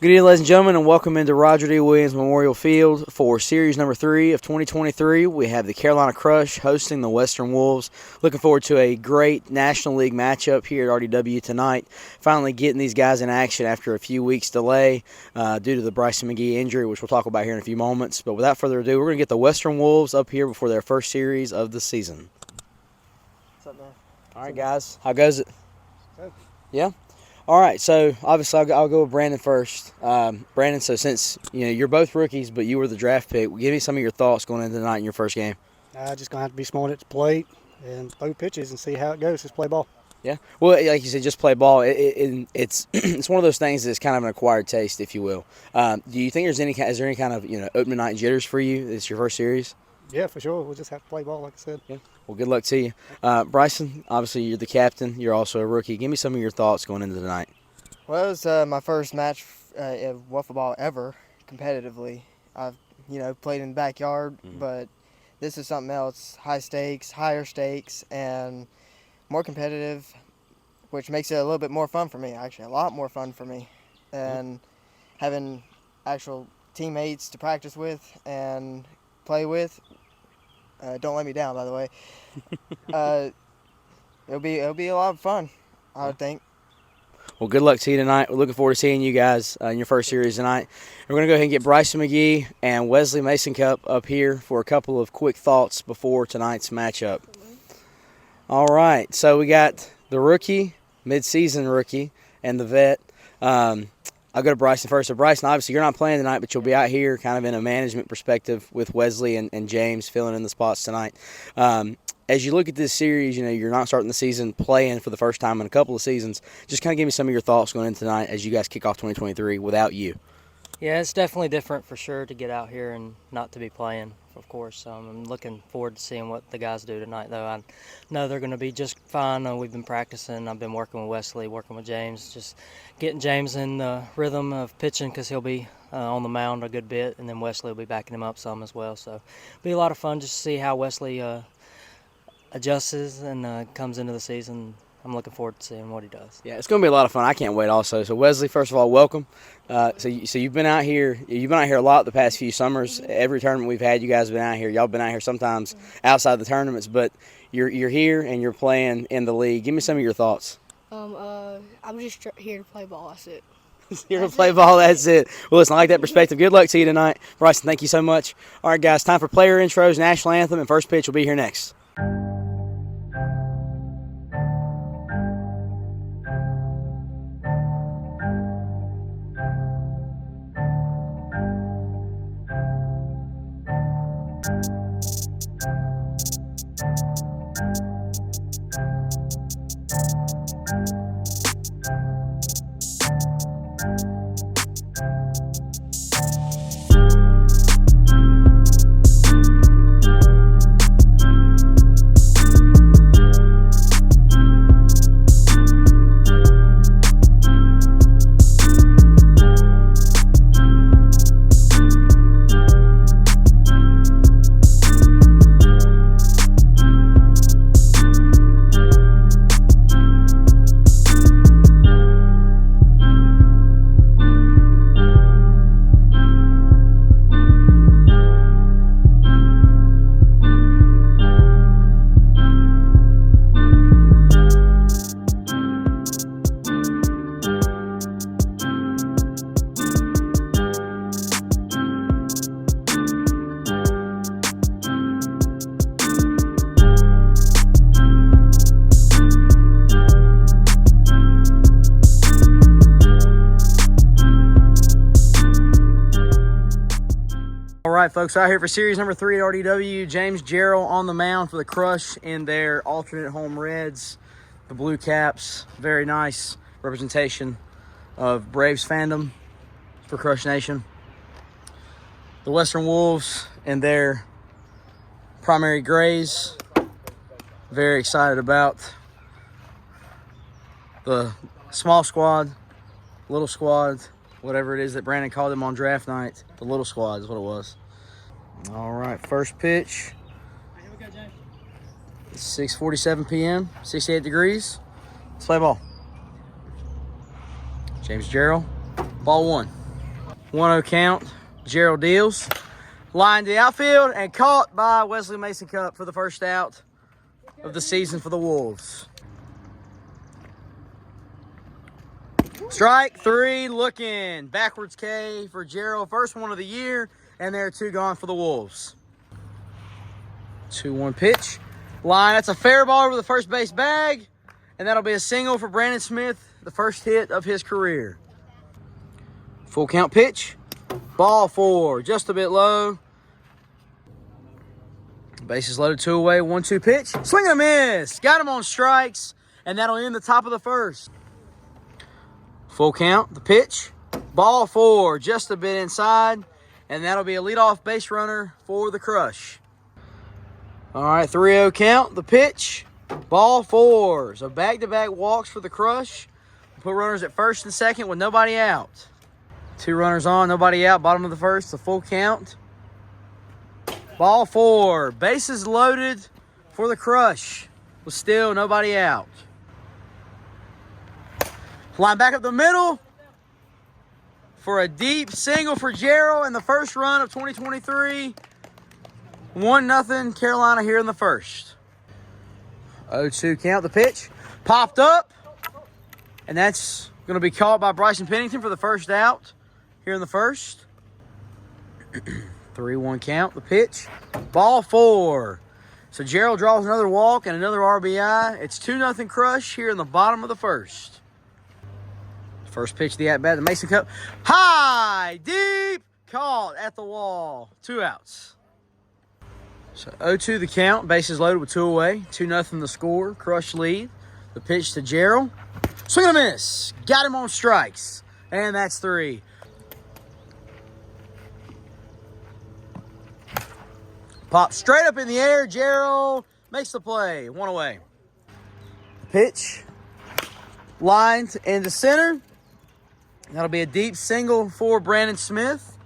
Good evening, ladies and gentlemen, and welcome into Roger D. Williams Memorial Field for Series number 3 of 2023. We have the Carolina Crush hosting the Western Wolves. Looking forward to a great National League matchup here at RDW tonight. Finally getting these guys in action after a few weeks' delay due to the Bryson McGee injury, which we'll talk about here in a few moments. But without further ado, we're going to get the Western Wolves up here before their first series of the season. What's up, man? All right, guys. How goes it? Good. Yeah? All right, so obviously I'll go with Brandon first. Brandon, so since you're both rookies, but you were the draft pick, give me some of your thoughts going into tonight in your first game. Just gonna have to be smart at the plate and throw pitches and see how it goes. Just play ball. Yeah, well, like you said, just play ball. It's it's one of those things that's kind of an acquired taste, if you will. Do you think is there any kind of opening night jitters for you? It's your first series. Yeah, for sure. We'll just have to play ball, like I said. Yeah. Well, good luck to you. Bryson, obviously you're the captain. You're also a rookie. Give me some of your thoughts going into tonight. Well, it was my first match of wiffle ball ever competitively. I've played in the backyard, but this is something else. High stakes, higher stakes, and more competitive, which makes it a little bit more fun for me, actually. A lot more fun for me. And having actual teammates to practice with and play with. Don't let me down, by the way. It'll be a lot of fun, I would think. Well, good luck to you tonight. We're looking forward to seeing you guys in your first series tonight. We're going to go ahead and get Bryson McGee and Wesley Mason Cup up here for a couple of quick thoughts before tonight's matchup. All right, so we got the rookie, mid-season rookie, and the vet. I'll go to Bryson first. So, Bryson, obviously you're not playing tonight, but you'll be out here kind of in a management perspective with Wesley and James filling in the spots tonight. As you look at this series, you're not starting the season playing for the first time in a couple of seasons. Just kind of give me some of your thoughts going into tonight as you guys kick off 2023 without you. Yeah, it's definitely different for sure to get out here and not to be playing, of course. I'm looking forward to seeing what the guys do tonight, though. I know they're going to be just fine. We've been practicing. I've been working with Wesley, working with James, just getting James in the rhythm of pitching because he'll be on the mound a good bit, and then Wesley will be backing him up some as well. So it'll be a lot of fun just to see how Wesley adjusts and comes into the season. I'm looking forward to seeing what he does. Yeah, it's going to be a lot of fun. I can't wait also. So, Wesley, first of all, welcome. So you've been out here. You've been out here a lot the past few summers. Every tournament we've had, you guys have been out here. Y'all been out here sometimes outside the tournaments, but you're here and you're playing in the league. Give me some of your thoughts. I'm just here to play ball. That's it. Here to play ball, that's it. Well, listen, I like that perspective. Good luck to you tonight. Bryson, thank you so much. All right, guys, time for player intros, national anthem, and first pitch will be here next. All right, folks, out here for series number 3 at RDW. James Jarrell on the mound for the Crush in their alternate home reds. The blue caps, very nice representation of Braves fandom for Crush Nation. The Western Wolves in their primary grays. Very excited about the small squad, little squad, whatever it is that Brandon called them on draft night. The little squad is what it was. All right, first pitch. It's 6:47 p.m., 68 degrees. Let's play ball. James Jarrell, ball 1. 1-0 count. Gerald deals. Line to the outfield and caught by Wesley Mason Cup for the first out of the season for the Wolves. Strike 3 looking. Backwards K for Gerald. First one of the year, and there are 2 gone for the Wolves. 2-1 pitch. Line, that's a fair ball over the first base bag, and that'll be a single for Brandon Smith, the first hit of his career. Full count pitch. Ball 4, just a bit low. Bases loaded, 2 away, 1-2 pitch. Swing and a miss. Got him on strikes, and that'll end the top of the first. Full count, the pitch. Ball 4, just a bit inside, and that'll be a leadoff base runner for the Crush. All right, 3-0 count, the pitch. Ball 4. So back-to-back walks for the Crush. Put runners at first and second with nobody out. 2 runners on, nobody out, bottom of the first, the full count. Ball 4, bases loaded for the Crush with still nobody out. Line back up the middle for a deep single for Gerald in the first run of 2023. 1-0 Carolina here in the first. 0-2 count, the pitch. Popped up, and that's going to be caught by Bryson Pennington for the first out here in the first. 3-1 count, the pitch. Ball 4. So Gerald draws another walk and another RBI. It's 2-0 Crush here in the bottom of the first. First pitch of the at-bat, the Mason Cup. High, deep, caught at the wall. 2 outs. So 0-2 the count, bases loaded with 2 away. 2-0 the score, Crush lead. The pitch to Gerald. Swing and a miss. Got him on strikes. And that's 3. Pop straight up in the air. Gerald makes the play. 1 away. Pitch. Lined into center. That'll be a deep single for Brandon Smith.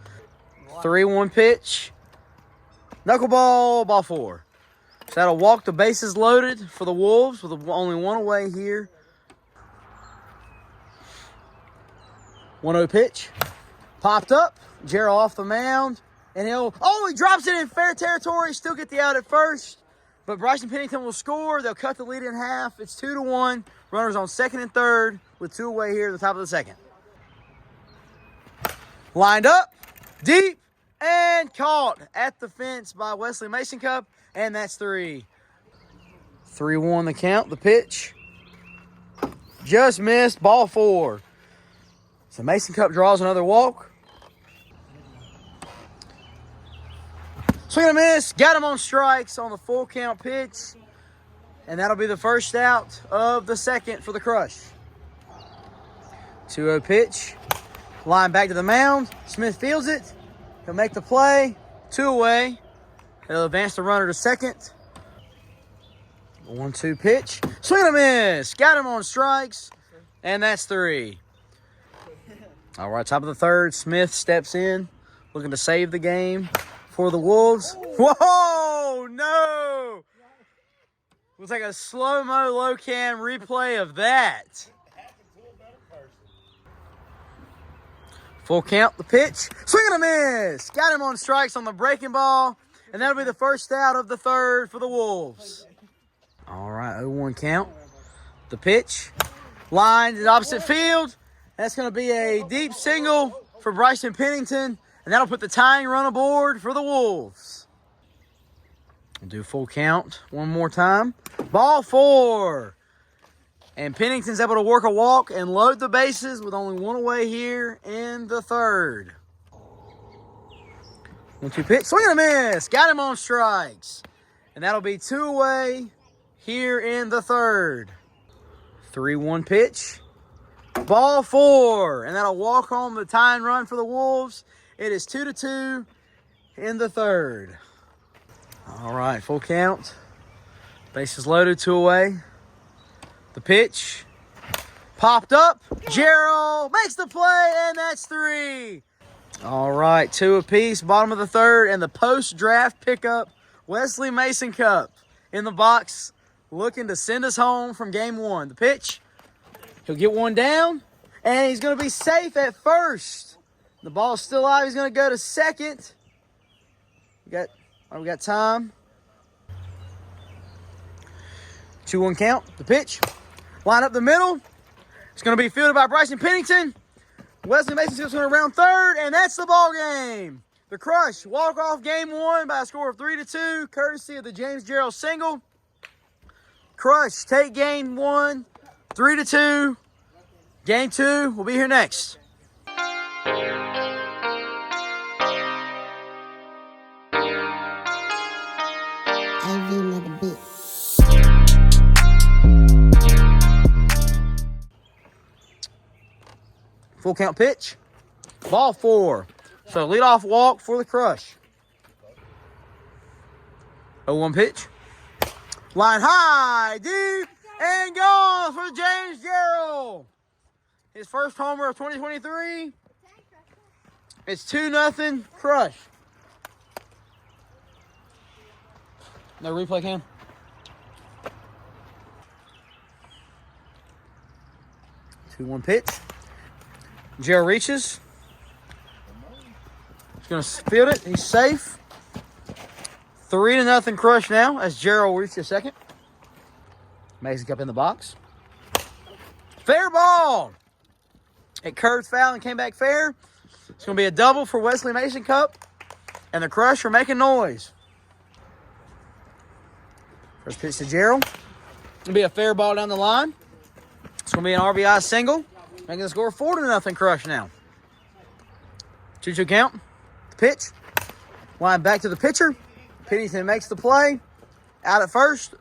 3-1 pitch. Knuckleball, ball 4. So that'll walk the bases loaded for the Wolves with only 1 away here. 1-0 pitch. Popped up. Gerald off the mound. And he drops it in fair territory. Still get the out at first. But Bryson Pennington will score. They'll cut the lead in half. It's 2-1. Runners on second and third with 2 away here at the top of the second. Lined up, deep, and caught at the fence by Wesley Mason Cup, and that's 3. 3-1 the count, the pitch. Just missed, ball 4. So Mason Cup draws another walk. Swing and a miss, got him on strikes on the full count pitch, and that'll be the first out of the second for the Crush. 2-0 pitch. Line back to the mound. Smith fields it. He'll make the play. 2 away. He'll advance the runner to second. 1-2 pitch. Swing and a miss. Got him on strikes. And that's 3. All right, top of the third. Smith steps in, looking to save the game for the Wolves. Whoa, no. We'll take a slow-mo, low-cam replay of that. Full count, the pitch. Swing and a miss. Got him on strikes on the breaking ball. And that'll be the first out of the third for the Wolves. All right, 0-1 count. The pitch. Line to the opposite field. That's going to be a deep single for Bryson Pennington. And that'll put the tying run aboard for the Wolves. We'll do full count one more time. Ball 4. And Pennington's able to work a walk and load the bases with only 1 away here in the third. 1-2 pitch. Swing and a miss. Got him on strikes. And that'll be 2 away here in the third. 3-1 pitch. Ball 4. And that'll walk home the tying run for the Wolves. It is 2-2 in the third. All right, full count. Bases loaded, 2 away. The pitch. Popped up. Gerald makes the play, and that's 3. All right, 2 apiece, bottom of the third, and the post-draft pickup, Wesley Mason Cup, in the box, looking to send us home from game 1. The pitch. He'll get one down, and he's going to be safe at first. The ball's still alive. He's going to go to second. We got time. 2-1 count. The pitch. Line up the middle. It's going to be fielded by Bryson Pennington. Wesley Mason's going to round third, and that's the ball game. The Crush walk off game 1 by a score of 3-2, courtesy of the James Gerald single. Crush take game 1, 3-2. Game 2 will be here next. Full count pitch. Ball 4. So leadoff walk for the Crush. 0-1 pitch. Line high, deep, and gone for James Gerald. His first homer of 2023. It's 2-0 Crush. No replay cam. Two 2-1 pitch. Gerald reaches. He's going to field it. He's safe. 3-0 Crush now as Gerald reaches second. Mason Cup in the box. Fair ball. It curved foul and came back fair. It's going to be a double for Wesley Mason Cup. And the Crush are making noise. First pitch to Gerald. It's going to be a fair ball down the line. It's going to be an RBI single. Making the score 4-0 Crush now. 2-2 count. The pitch. Line back to the pitcher. Pennington makes the play. Out at first.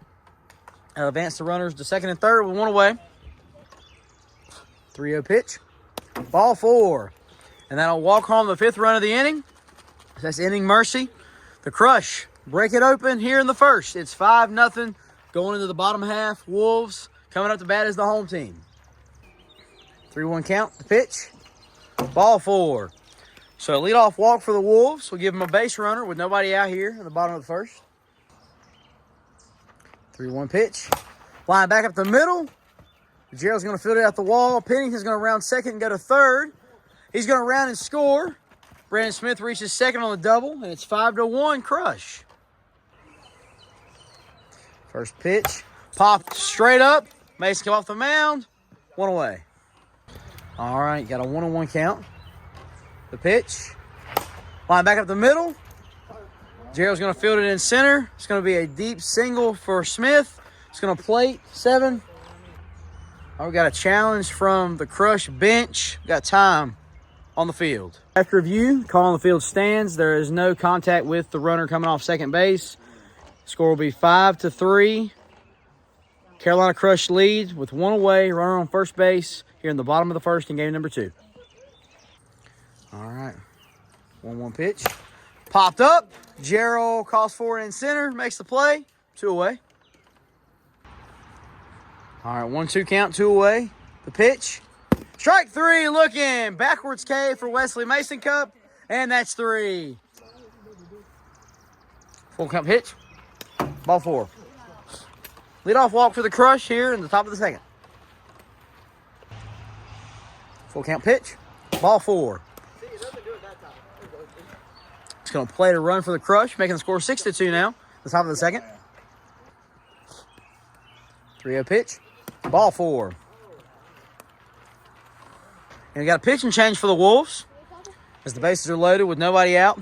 I'll advance the runners to second and third with one away. 3-0 pitch. Ball 4. And that'll walk home the 5th run of the inning. That's inning mercy. The Crush break it open here in the first. It's 5-0 going into the bottom half. Wolves coming up to bat as the home team. 3-1 count. The pitch. Ball 4. So a leadoff walk for the Wolves. We'll give them a base runner with nobody out here in the bottom of the first. 3-1 pitch. Line back up the middle. Gerald's going to field it out the wall. Pennington's going to round second and go to third. He's going to round and score. Brandon Smith reaches second on the double, and it's 5-1 Crush. First pitch. Popped straight up. Mason come off the mound. One away. All right, got a 1-1 count. The pitch. Line back up the middle. Gerald's going to field it in center. It's going to be a deep single for Smith. It's going to plate 7. Oh, we got a challenge from the Crush bench. We got time on the field. After review, call on the field stands. There is no contact with the runner coming off second base. Score will be 5-3. Carolina Crush leads with one away, runner on first base here in the bottom of the first in game number 2. All right, 1-1 pitch. Popped up. Gerald calls for it in center, makes the play. 2 away. All right, 1-2 count, 2 away. The pitch. Strike 3 looking. Backwards K for Wesley Mason Cup, and that's 3. Full count pitch. Ball 4. Leadoff walk for the Crush here in the top of the second. Full count pitch. Ball 4. It's going to play to run for the Crush, making the score 6-2 now. The top of the second. 3-0 pitch. Ball 4. And we got a pitching change for the Wolves as the bases are loaded with nobody out.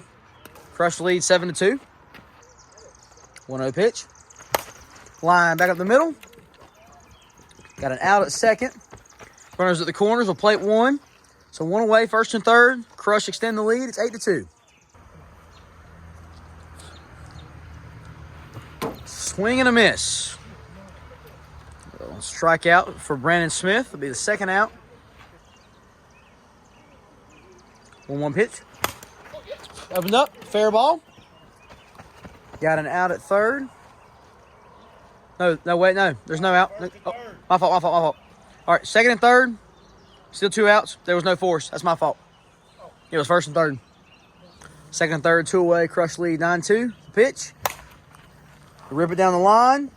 Crush lead 7-2. 1-0 pitch. Line back up the middle. Got an out at second. Runners at the corners will plate 1. So 1 away, first and third. Crush extend the lead. It's 8-2. Swing and a miss. Strike out for Brandon Smith. It'll be the second out. 1-1 pitch. Opened up. Fair ball. Got an out at third. No, wait, no. There's no out. Oh, my fault. All right, second and third. Still 2 outs. There was no force. That's my fault. It was first and third. Second and third, 2 away. Crush lead 9-2. Pitch. Rip it down the line.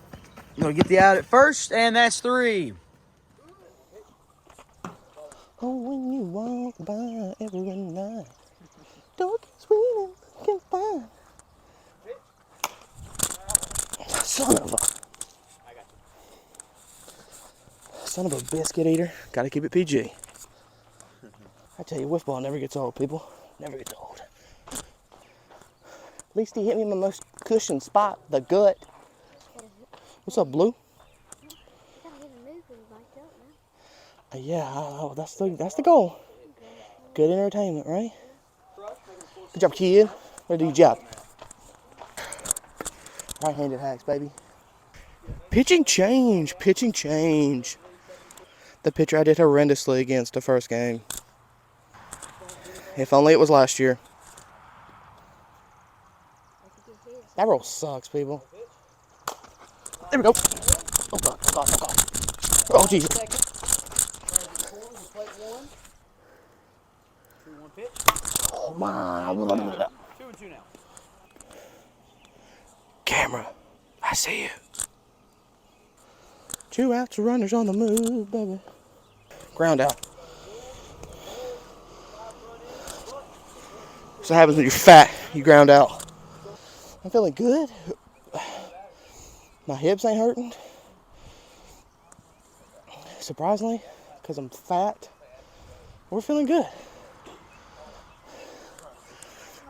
You're going to get the out at first, and that's 3. Oh, when you walk by every night. biscuit eater. Gotta keep it PG. I tell you, whiff ball never gets old, people. Never gets old. At least he hit me in my most cushioned spot, the gut. What's up, Blue? Yeah, that's the goal. Good entertainment, right? Good job, kid. Way to do your job. Right-handed hacks, baby. Pitching change. Pitching change. The pitcher I did horrendously against the first game. If only it was last year. That roll sucks, people. There we go. Oh, God. Oh, God. Oh, God. Oh, Jesus. Oh, my. 2-2 now. Camera, I see you. 2 outs, runners on the move, baby. Ground out. So what happens when you're fat, you ground out. I'm feeling good. My hips ain't hurting. Surprisingly, because I'm fat, we're feeling good.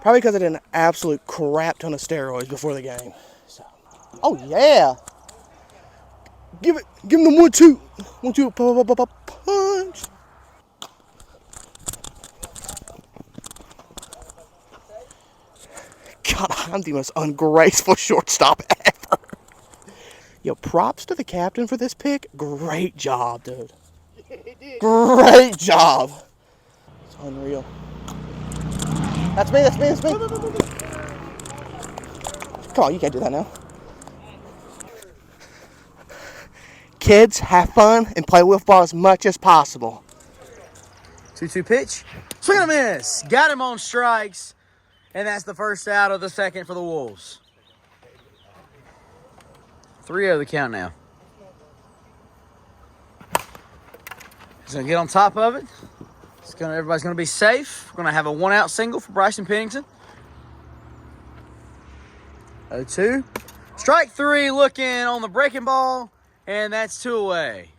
Probably because I did an absolute crap ton of steroids before the game. So. Oh yeah! Give him the 1-2. 1-2, punch. God, I'm the most ungraceful shortstop ever. Yo, props to the captain for this pick. Great job, dude. Great job. It's unreal. That's me. Come on, you can't do that now. Kids, have fun and play wiffle ball as much as possible. 2-2 pitch. Swing and a miss. Got him on strikes. And that's the first out of the second for the Wolves. 3-0 the count now. He's going to get on top of it. Everybody's going to be safe. We're going to have a 1-out single for Bryson Pennington. 0-2. Strike 3 looking on the breaking ball. And that's 2 away.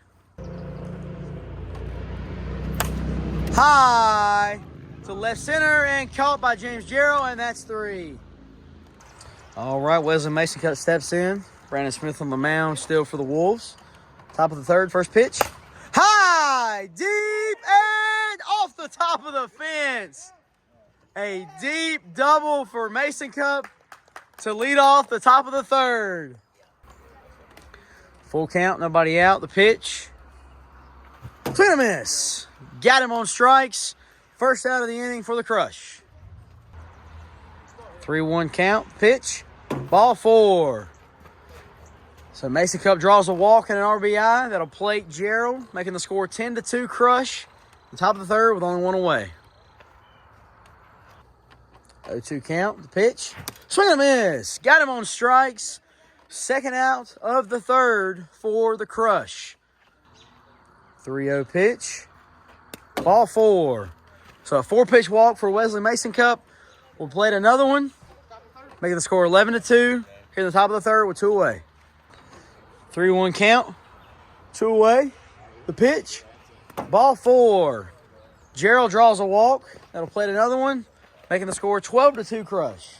High to left center and caught by James Jarrell, and that's 3. All right, Wesley Mason steps in. Brandon Smith on the mound still for the Wolves. Top of the third, first pitch. High, deep, and off the top of the fence. A deep double for Mason Cup to lead off the top of the third. Full count, nobody out. The pitch. Swing and a miss. Got him on strikes. First out of the inning for the Crush. 3-1 count. Pitch. Ball 4. So Mason Cup draws a walk and an RBI. That'll plate Gerald, making the score 10-2 Crush. On top of the third with only 1 away. 0-2 count. The pitch. Swing and a miss. Got him on strikes. Second out of the third for the Crush. 3-0 pitch. Ball 4. So a 4-pitch walk for Wesley Mason Cup. We'll play another one, making the score 11-2 here in the top of the third with 2 away. 3-1 count. 2 away. The pitch. Ball 4. Gerald draws a walk. That'll play another one, making the score 12-2 Crush.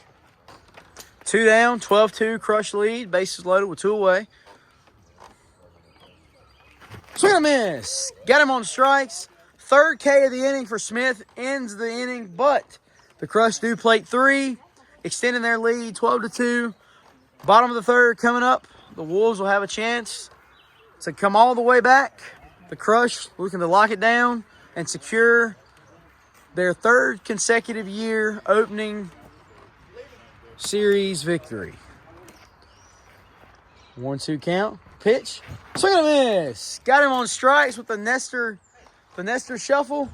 2 down, 12-2 Crush lead. Bases loaded with 2 away. Swing and a miss. Got him on strikes. Third K of the inning for Smith ends the inning, but the Crush do plate 3, extending their lead 12-2. Bottom of the third coming up. The Wolves will have a chance to come all the way back. The Crush looking to lock it down and secure their 3rd consecutive year opening series victory. 1-2 count. Pitch. Swing and a miss. Got him on strikes with the Nestor shuffle.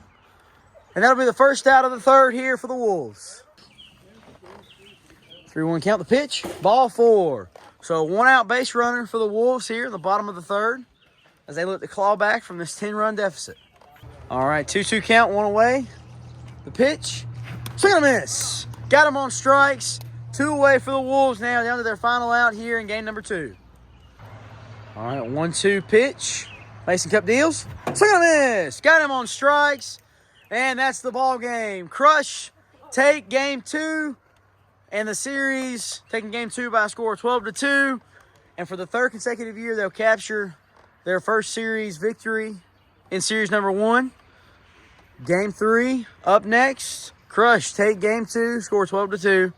And that'll be the first out of the third here for the Wolves. 3-1 count. The pitch. Ball 4. So 1-out base runner for the Wolves here in the bottom of the third as they look to claw back from this 10-run deficit. All right, 2-2 count, 1 away. The pitch. Swing and a miss. Got him on strikes. 2 away for the Wolves now, down to their final out here in game number 2. All right, 1-2 pitch. Mason Cup deals. Swing and a miss. Got him on strikes. And that's the ball game. Crush take game 2. And the series taking game 2 by a score of 12-2. And for the 3rd consecutive year, they'll capture their first series victory in series number 1. Game 3 up next. Crush take game 2, score 12-2.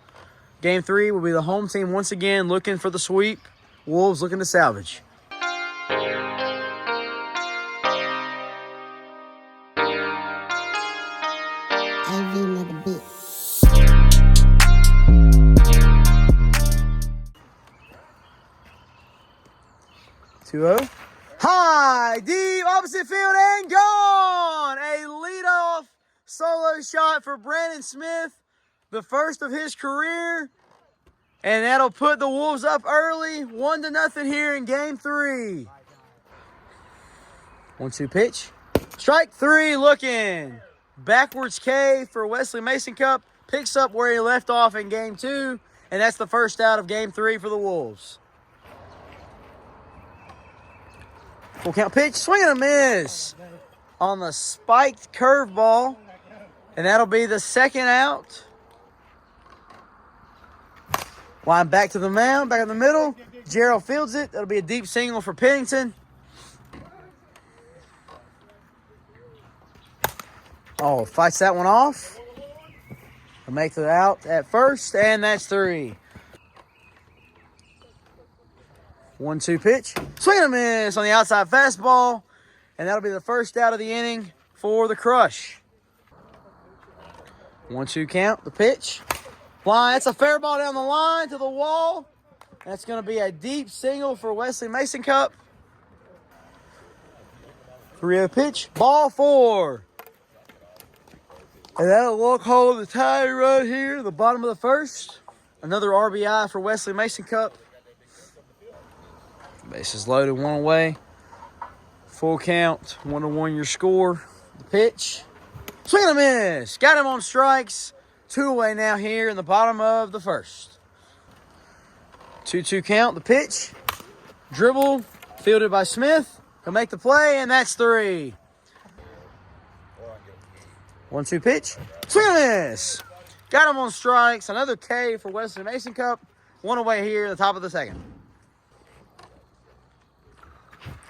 Game 3 will be the home team once again looking for the sweep. Wolves looking to salvage. Two-0. High, deep, opposite field, and gone! A leadoff solo shot for Brandon Smith, the first of his career. And that'll put the Wolves up early, 1-0 here in game 3. 1-2 pitch. Strike 3 looking. Backwards K for Wesley Mason Cup. Picks up where he left off in game 2. And that's the first out of game 3 for the Wolves. Full count pitch. Swing and a miss on the spiked curveball. And that'll be the second out. Line back to the mound, back in the middle. Gerald fields it. That'll be a deep single for Pennington. Oh, fights that one off. He'll make it out at first, and that's 3. 1-2 pitch. Swing and a miss on the outside fastball. And that'll be the first out of the inning for the Crush. 1-2 count, the pitch. Line, that's a fair ball down the line to the wall. That's going to be a deep single for Wesley Mason Cup. 3-0 pitch, ball 4. And that'll walk hold the tie right here, the bottom of the first. Another RBI for Wesley Mason Cup. Bases loaded, 1 away. Full count, 1-1 your score. The pitch. Swing and a miss. Got him on strikes. 2 away now here in the bottom of the first. 2-2 count, the pitch. Dribble, fielded by Smith. He'll make the play, and that's 3. 1-2 pitch. Swing and a miss. Got him on strikes. Another K for Wesley Mason Cup. 1 away here at the top of the second.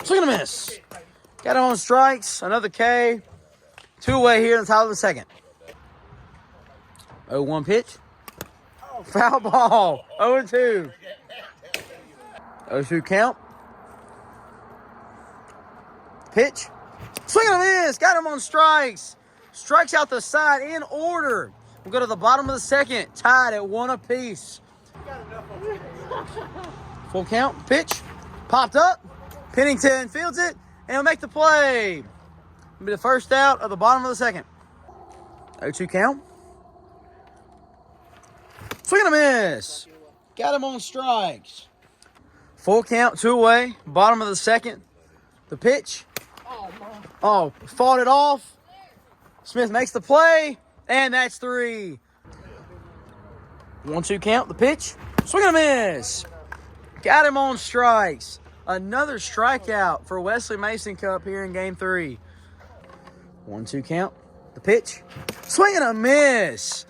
Swing and a miss. Got him on strikes. Another K. 2 away here at the top of the second. 0-1 pitch. Foul ball. 0-2. 0-2 count. Pitch. Swing and a miss. Got him on strikes. Strikes out the side in order. We'll go to the bottom of the second. Tied at 1 apiece. Full count. Pitch. Popped up. Pennington fields it. And he'll make the play. It'll be the first out of the bottom of the second. 0-2 count. Swing and a miss. Got him on strikes. Full count, 2 away. Bottom of the second. The pitch. Oh, fought it off. Smith makes the play. And that's 3. 1-2 count. The pitch. Swing and a miss. Got him on strikes. Another strikeout for Wesley Mason Cup here in game 3. 1-2 count. The pitch. Swing and a miss.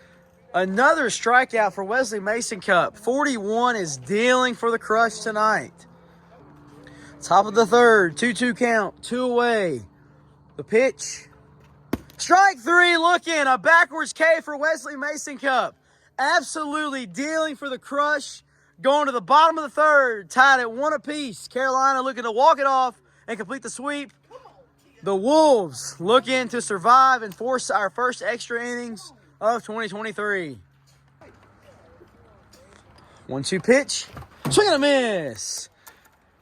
Another strikeout for Wesley Mason Cup. 41 is dealing for the Crush tonight. Top of the third. 2-2 count. 2 away. The pitch. Strike 3 looking. A backwards K for Wesley Mason Cup. Absolutely dealing for the Crush. Going to the bottom of the third. Tied at 1 apiece. Carolina looking to walk it off and complete the sweep. The Wolves looking to survive and force our first extra innings of 2023. 1-2 pitch. Swing and a miss.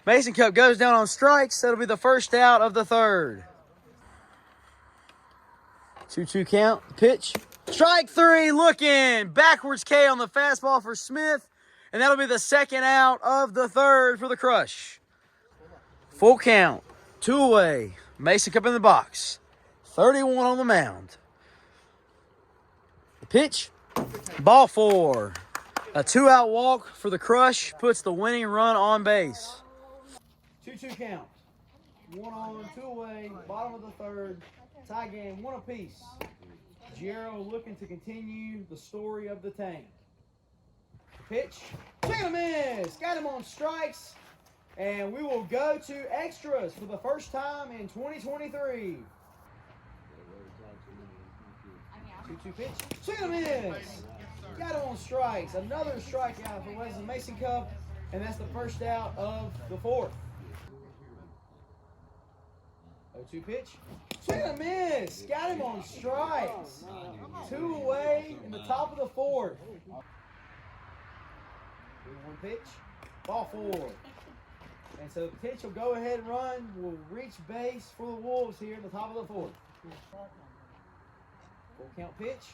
Mason Cup goes down on strikes. That'll be the first out of the third. 2-2 count. Pitch. Strike 3 looking. Backwards K on the fastball for Smith. And that'll be the second out of the third for the Crush. Full count. 2 away. Mason Cup in the box. 31 on the mound. The pitch. Ball 4. A 2-out walk for the Crush puts the winning run on base. 2-2 count. 1 on, 2 away, bottom of the third, tie game, 1 apiece. Giero looking to continue the story of the tank. Pitch, swing and a miss, got him on strikes, and we will go to extras for the first time in 2023. 2-2 pitch, swing and a miss, got him on strikes. Another strikeout for Wesley Mason Cup, and that's the first out of the 4th. 0-2 pitch, swing and a miss, got him on strikes. 2 away in the top of the 4th. 3-1 pitch, ball 4. And so the potential go-ahead run will reach base for the Wolves here in the top of the 4th. Full count pitch,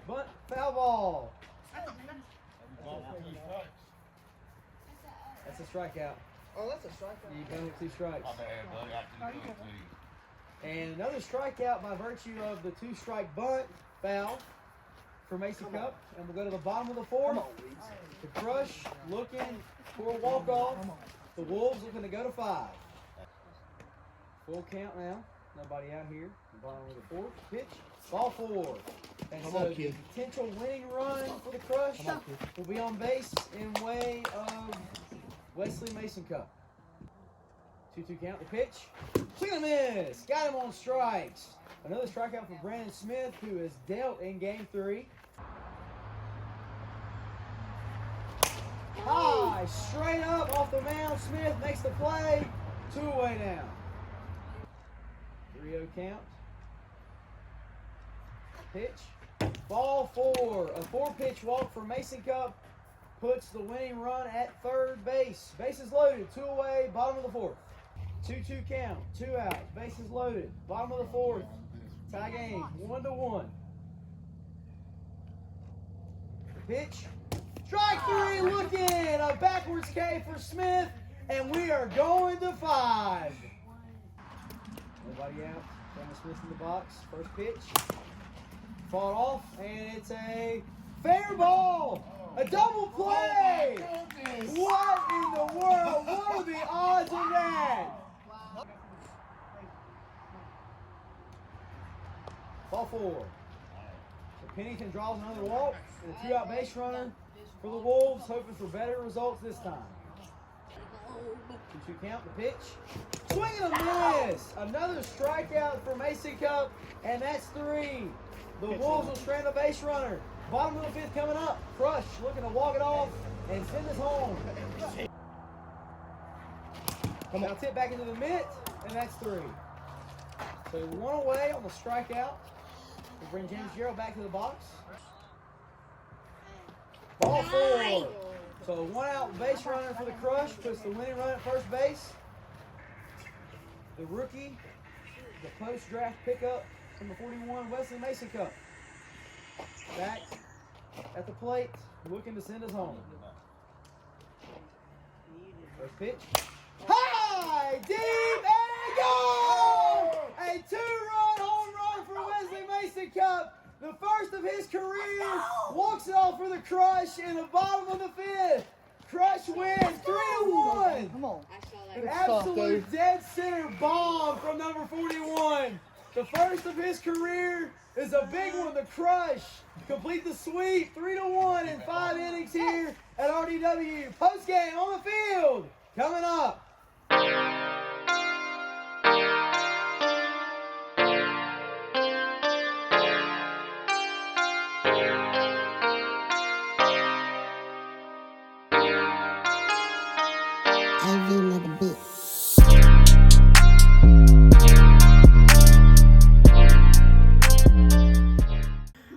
bunt, foul ball. That's a strikeout. Oh, that's a strikeout. You done with 2 strikes. And another strikeout by virtue of the 2-strike bunt foul for Mason Cup. And we'll go to the bottom of the 4th. The Crush looking for a walk-off. The Wolves looking to go to 5. Full count now. Nobody out here. The bottom of the 4th. Pitch. Ball 4. And so the potential winning run for the Crush will be on base in way of Wesley Mason Cup. 2-2 count. The pitch. Swing and a miss. Got him on strikes. Another strikeout for Brandon Smith, who has dealt in Game 3. High, straight up off the mound. Smith makes the play. 2 away now. 3-0 count. Pitch. Ball 4. A 4-pitch walk for Mason Cup puts the winning run at third base. Bases loaded. 2 away. Bottom of the 4th. 2-2 count. 2 outs. Bases loaded. Bottom of the 4th. Tie game. 1-1. Pitch. Strike 3 looking. A backwards K for Smith. And we are going to 5. Nobody out. Brandon Smith in the box. First pitch. Fought off. And it's a fair ball. A double play. What in the world? What are the odds of that? Ball 4. So Pennington draws another walk. And a 2-out base runner for the Wolves, hoping for better results this time. 2-2 count, the pitch. Swing and a miss. Another strikeout for Mason Cup, and that's 3. The Wolves will strand a base runner. Bottom of the 5th coming up. Crush looking to walk it off and send us home. Now tip back into the mitt, and that's 3. So 1 away on the strikeout. We'll bring James Giero back to the box. Ball 4. So 1-out base runner for the Crush puts the winning run at first base. The rookie, the post-draft pickup from the 41 Wesley Mason Cup. Back at the plate, looking to send us home. First pitch. High, deep, and goal! A 2-run home run for Wesley Mason Cup. The first of his career. Walks it off for the Crush in the bottom of the 5th. Crush wins 3-1. I saw that. An absolute dead center bomb from number 41. The first of his career is a big one. The Crush complete the sweep 3-1 in 5 innings here at RDW. Post game on the field coming up.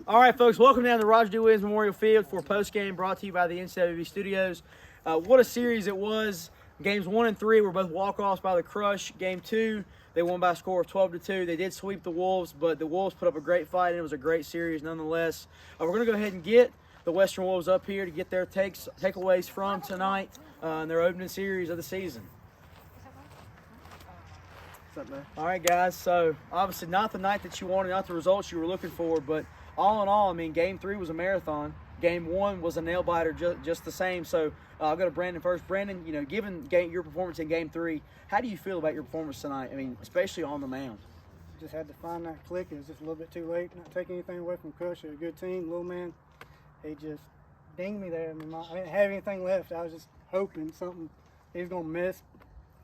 All right, folks, welcome down to Roger D. Williams Memorial Field for postgame brought to you by the NCWB Studios. What a series it was. Games 1 and 3 were both walk-offs by the Crush. Game 2, they won by a score of 12-2. They did sweep the Wolves, but the Wolves put up a great fight, and it was a great series nonetheless. We're going to go ahead and get the Western Wolves up here to get their takeaways from tonight in their opening series of the season. What's up, man? All right, guys, so obviously not the night that you wanted, not the results you were looking for, but all in all, I mean, Game 3 was a marathon. Game 1 was a nail biter, just the same. So I'll go to Brandon first. Brandon, given your performance in Game 3, how do you feel about your performance tonight? I mean, especially on the mound. Just had to find that click. It was just a little bit too late. Not taking anything away from Crush. They're a good team. Little man, he just dinged me there. I mean, I didn't have anything left. I was just hoping something he was going to miss.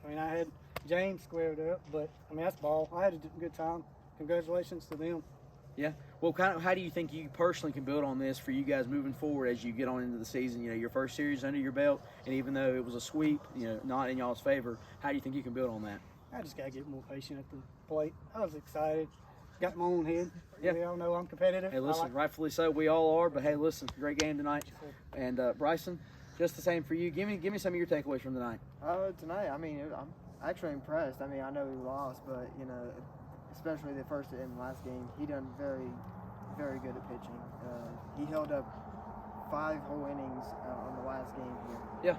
I mean, I had James squared up, but, I mean, that's ball. I had a good time. Congratulations to them. Yeah. Well, how do you think you personally can build on this for you guys moving forward as you get on into the season? Your first series under your belt, and even though it was a sweep, not in y'all's favor, how do you think you can build on that? I just got to get more patient at the plate. I was excited. Got my own head. Yeah. We all know I'm competitive. Hey, listen, rightfully so. We all are. But, hey, listen, great game tonight. And, Bryson, just the same for you. Give me some of your takeaways from tonight. Tonight, I mean, I'm actually impressed. I mean, I know we lost, but, especially the first and last game, he done very, very good at pitching. He held up 5 whole innings on the last game here. Yeah.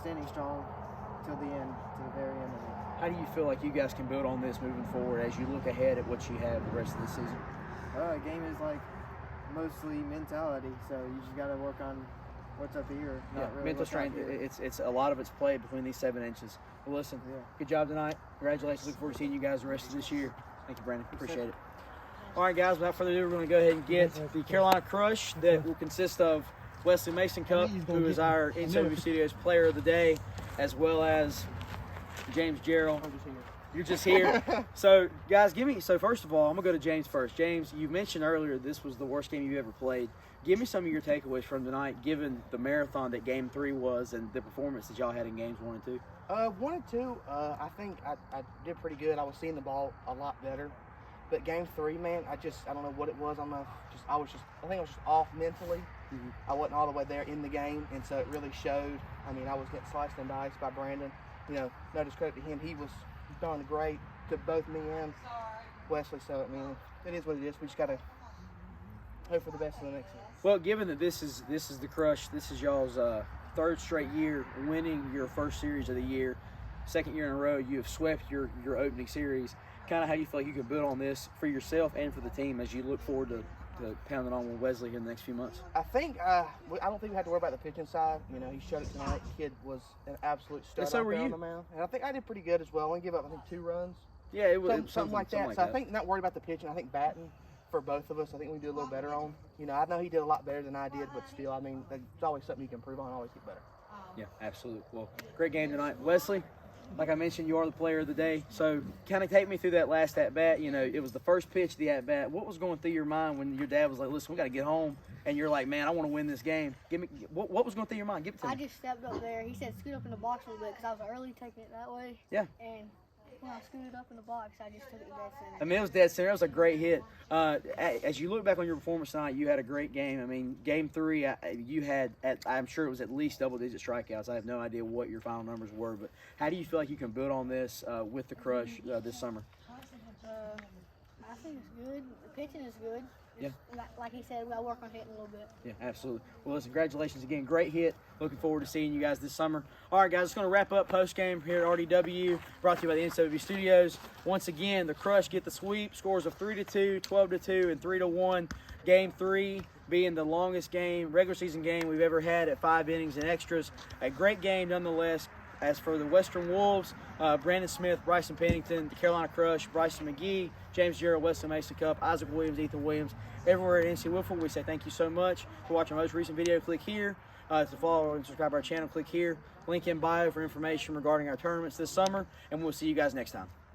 Standing strong till the end, to the very end of it. How do you feel like you guys can build on this moving forward as you look ahead at what you have the rest of the season? A game is like mostly mentality, so you just got to work on what's up here. Mental strength. It's a lot of it's played between these 7 inches. Well, listen, good job tonight. Congratulations. Look forward to seeing you guys the rest of this year. Thank you, Brandon. Appreciate it. All right, guys. Without further ado, we're going to go ahead and get the Carolina Crush that will consist of Wesley Mason Cup, who is our NCWB Studios Player of the Day, as well as James Gerald. You're just here. So, guys, first of all, I'm going to go to James first. James, you mentioned earlier this was the worst game you ever played. Give me some of your takeaways from tonight, given the marathon that Game 3 was and the performance that y'all had in Games 1 and 2. 1 and 2, I think I did pretty good. I was seeing the ball a lot better. But Game 3, man, I don't know what it was. I think I was just off mentally. Mm-hmm. I wasn't all the way there in the game, and so it really showed. I mean, I was getting sliced and diced by Brandon. No discredit to him. He was done great to both me and Wesley. So, I mean, it is what it is. We just got to hope for the best for the next year. Well, given that this is the Crush, this is y'all's 3rd straight year winning your first series of the year, 2nd year in a row, you have swept your opening series. Kind of how you feel like you can build on this for yourself and for the team as you look forward to pounding on with Wesley in the next few months? I think I don't think we have to worry about the pitching side. He showed it tonight. The kid was an absolute stud so out were there you. on the mound. And I think I did pretty good as well. I only give up, 2 runs. Yeah, it was something like that. I think not worried about the pitching. I think batting for both of us, I think we do a little better on. I know he did a lot better than I did, but still, I mean, there's always something you can improve on, always get better. Yeah, absolutely. Well, great game tonight. Wesley, like I mentioned, you are the player of the day. So kind of take me through that last at-bat. It was the first pitch of the at-bat. What was going through your mind when your dad was like, listen, we got to get home, and you're like, man, I want to win this game. What was going through your mind? Give it to me. I just stepped up there. He said scoot up in the box a little bit because I was early taking it that way. Yeah. And when I scooted up in the box, I just took it dead center. I mean, it was dead center. It was a great hit. As you look back on your performance tonight, you had a great game. I mean, Game 3, you had, I'm sure it was at least double-digit strikeouts. I have no idea what your final numbers were, but how do you feel like you can build on this with the Crush this summer? I think it's good. The pitching is good. Yeah. Like he said, we got to work on hitting a little bit. Yeah, absolutely. Well, listen, congratulations again. Great hit. Looking forward to seeing you guys this summer. All right, guys, it's going to wrap up post-game here at RDW, brought to you by the NCWB Studios. Once again, the Crush get the sweep, scores of 3-2, 12-2, and 3-1. Game 3 being the longest regular season game we've ever had at 5 innings and extras. A great game nonetheless. As for the Western Wolves, Brandon Smith, Bryson Pennington, the Carolina Crush, Bryson McGee, James Gerald, Wesley Mason Cup, Isaac Williams, Ethan Williams, everywhere at NC Wiffle, we say thank you so much for watching our most recent video. Click here to follow and subscribe to our channel. Click here. Link in bio for information regarding our tournaments this summer, and we'll see you guys next time.